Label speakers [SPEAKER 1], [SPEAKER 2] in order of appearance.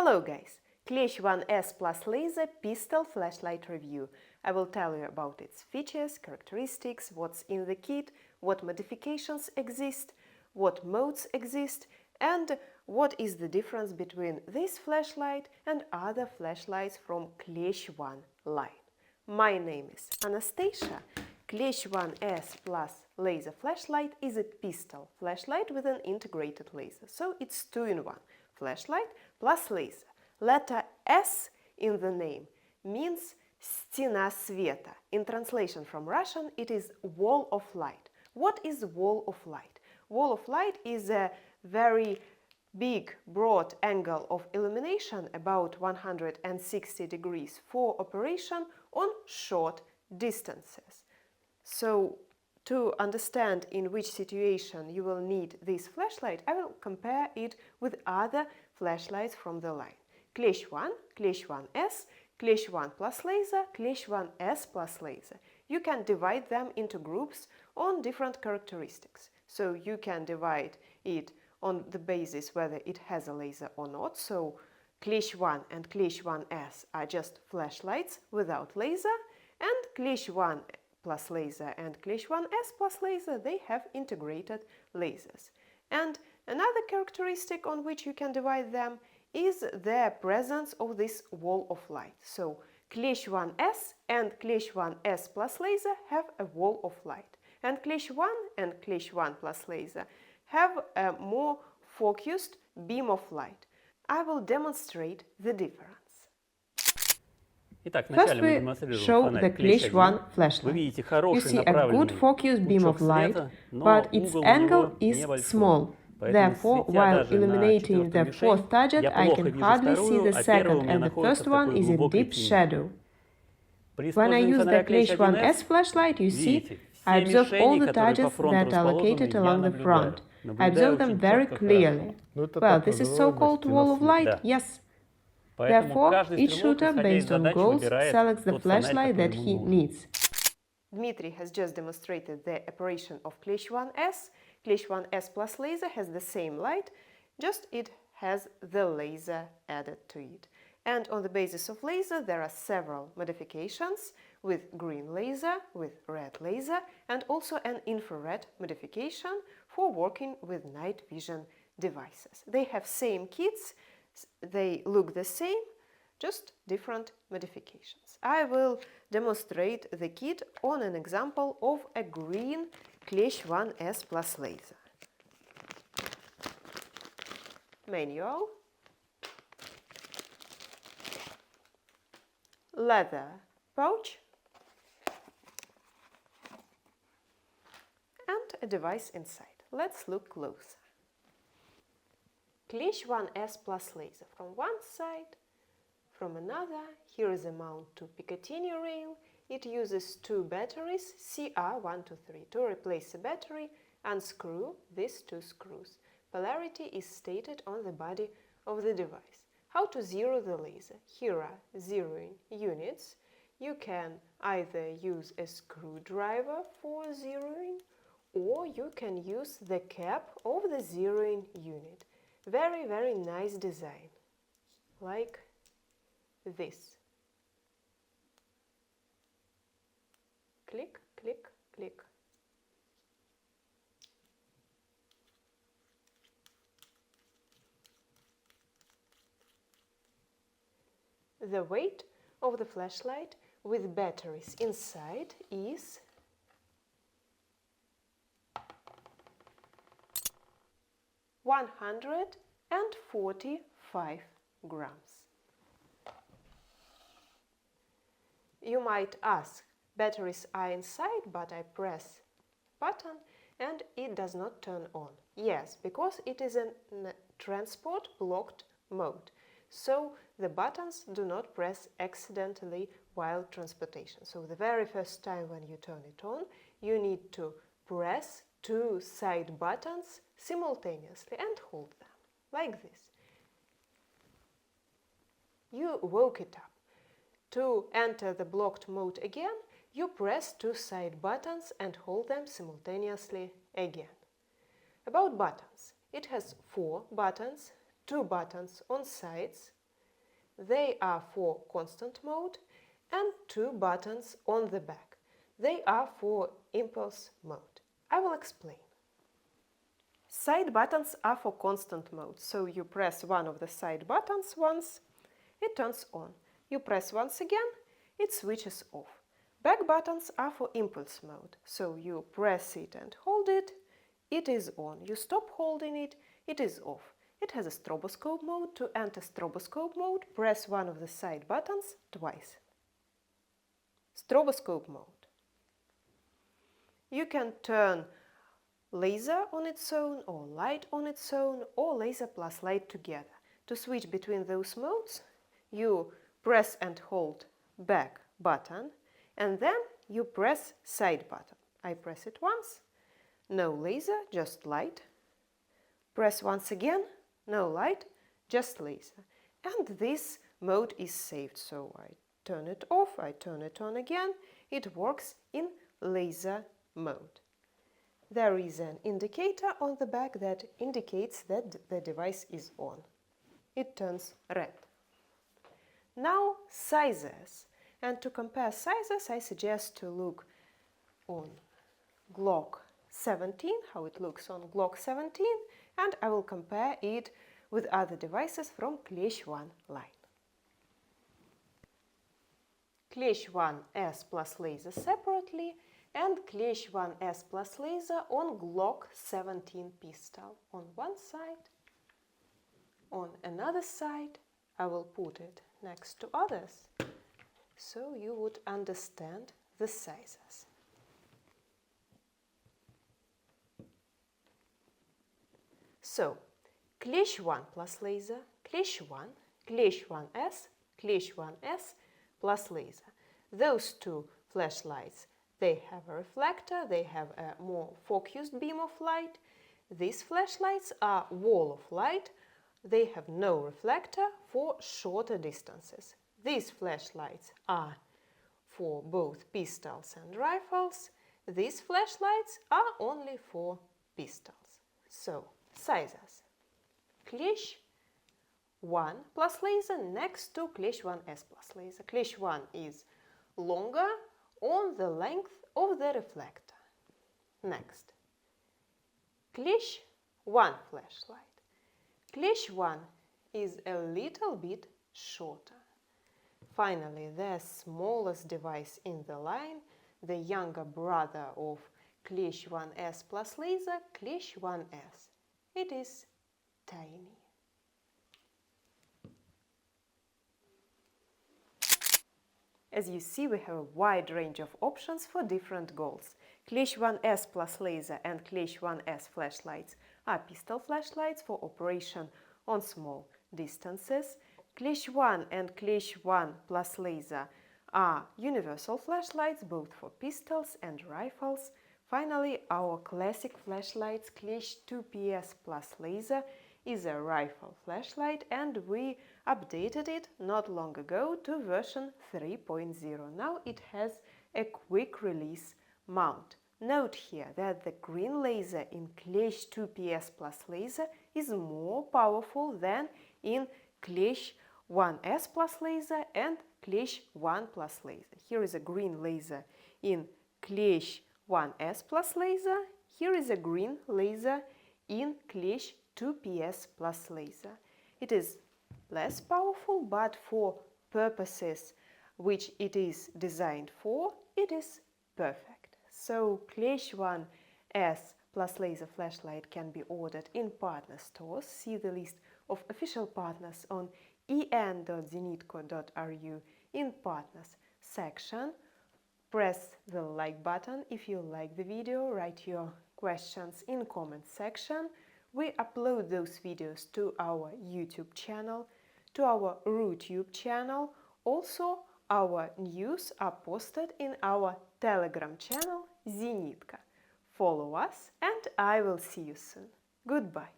[SPEAKER 1] Hello guys! Klesch-1S+laser pistol flashlight review. I will tell you about its features, characteristics, what's in the kit, what modifications exist, what modes exist, and what is the difference between this flashlight and other flashlights from Klesch-1 line. My name is Anastasia. Klesch-1S+laser flashlight is a pistol flashlight with an integrated laser, so it's 2-in-1. Flashlight plus laser. Letter S in the name means стена света. In translation from Russian, it is wall of light. What is wall of light? Wall of light is a very big, broad angle of illumination, about 160 degrees, for operation on short distances. So, to understand in which situation you will need this flashlight, I will compare it with other flashlights from the line. Klesch-1, Klesch-1S, Klesch-1+laser, Klesch-1S+laser. You can divide them into groups on different characteristics. So you can divide it on the basis whether it has a laser or not. So Klesch-1 and Klesch-1S are just flashlights without laser, and Klesch-1+laser and Klesch-1S+laser, they have integrated lasers. And another characteristic on which you can divide them is the presence of this wall of light. So Klesch-1S and Klesch-1S+laser have a wall of light, and Klesch-1 and Klesch-1+laser have a more focused beam of light. I will demonstrate the difference.
[SPEAKER 2] First we show the Klesch-1 flashlight. You see a good focused beam of light, but its angle is small. Therefore, while illuminating the fourth target, I can hardly see the second, and the first one is in deep shadow. When I use the Klesch-1S flashlight, you see, I observe all the targets that are located along the front. I observe them very clearly. Well, this is so-called wall of light, yes. Therefore, each shooter, based on goals, selects the flashlight that he needs.
[SPEAKER 1] Dmitry has just demonstrated the operation of Klesch-1S. Klesch-1S+laser has the same light, just it has the laser added to it. And on the basis of laser, there are several modifications with green laser, with red laser, and also an infrared modification for working with night vision devices. They have same kits, they look the same, just different modifications. I will demonstrate the kit on an example of a green Klesch-1S+laser. Manual, leather pouch, and a device inside. Let's look closer. Klesch-1S+laser from one side, from another. Here is a mount to Picatinny rail. It uses two batteries, CR123. To replace the battery, unscrew these two screws. Polarity is stated on the body of the device. How to zero the laser? Here are zeroing units. You can either use a screwdriver for zeroing, or you can use the cap of the zeroing unit. Very, very nice design, like this. Click, click, click. The weight of the flashlight with batteries inside is 145 grams. You might ask, batteries are inside, but I press button and it does not turn on. Yes, because it is in transport blocked mode. So the buttons do not press accidentally while transportation. So the very first time when you turn it on, you need to press two side buttons simultaneously and hold them, like this. You woke it up. To enter the blocked mode again, you press two side buttons and hold them simultaneously again. About buttons. It has 4 buttons, 2 buttons on sides, They are for constant mode, and 2 buttons on the back. They are for impulse mode. I will explain. Side buttons are for constant mode, so you press one of the side buttons once, it turns on. You press once again, it switches off. Back buttons are for impulse mode, so you press it and hold it, it is on. You stop holding it, it is off. It has a stroboscope mode. To enter stroboscope mode, press one of the side buttons twice. Stroboscope mode. You can turn laser on its own, or light on its own, or laser plus light together. To switch between those modes, you press and hold back button, and then you press side button. I press it once, no laser, just light. Press once again, no light, just laser. And this mode is saved, so I turn it off, I turn it on again. It works in laser mode. There is an indicator on the back that indicates that the device is on. It turns red. Now sizes. And to compare sizes, I suggest to look on Glock 17, how it looks on Glock 17, and I will compare it with other devices from Klesch-1 line. Klesch-1S+laser separately and Klesch-1S+laser on Glock 17 pistol. On one side, on another side, I will put it next to others, so you would understand the sizes. So, Klesch-1+laser, Klesch-1, Klesch-1S, Klesch-1S+laser. Those two flashlights, they have a reflector, they have a more focused beam of light. These flashlights are wall of light, they have no reflector for shorter distances. These flashlights are for both pistols and rifles. These flashlights are only for pistols. So, sizes. Klesch-1+laser next to Klesch-1S+laser. Klesch-1 is longer on the length of the reflector. Next. Klesch-1 flashlight. Klesch-1 is a little bit shorter. Finally, the smallest device in the line, the younger brother of Klesch-1S+laser, Klesch-1S. It is tiny. As you see, we have a wide range of options for different goals. Klesch-1S+laser and Klesch-1S flashlights are pistol flashlights for operation on small distances. Klesch-1 and Klesch-1+laser are universal flashlights, both for pistols and rifles. Finally, our classic flashlights, Klesch-2PS+laser, is a rifle flashlight, and we updated it not long ago to version 3.0. Now it has a quick release mount. Note here that the green laser in Klesch-2PS+laser is more powerful than in Klesch-1S+laser and Klesch-1+laser. Here is a green laser in Klesch-1S+laser. Here is a green laser in Klesch-2PS+laser. It is less powerful, but for purposes which it is designed for, it is perfect. So Klesch-1S+laser flashlight can be ordered in partner stores. See the list of official partners on en.zenitco.ru in partners section. Press the like button if you like the video, write your questions in comment section. We upload those videos to our YouTube channel, to our RooTube channel. Also, our news are posted in our Telegram channel Zenitco. Follow us, and I will see you soon. Goodbye.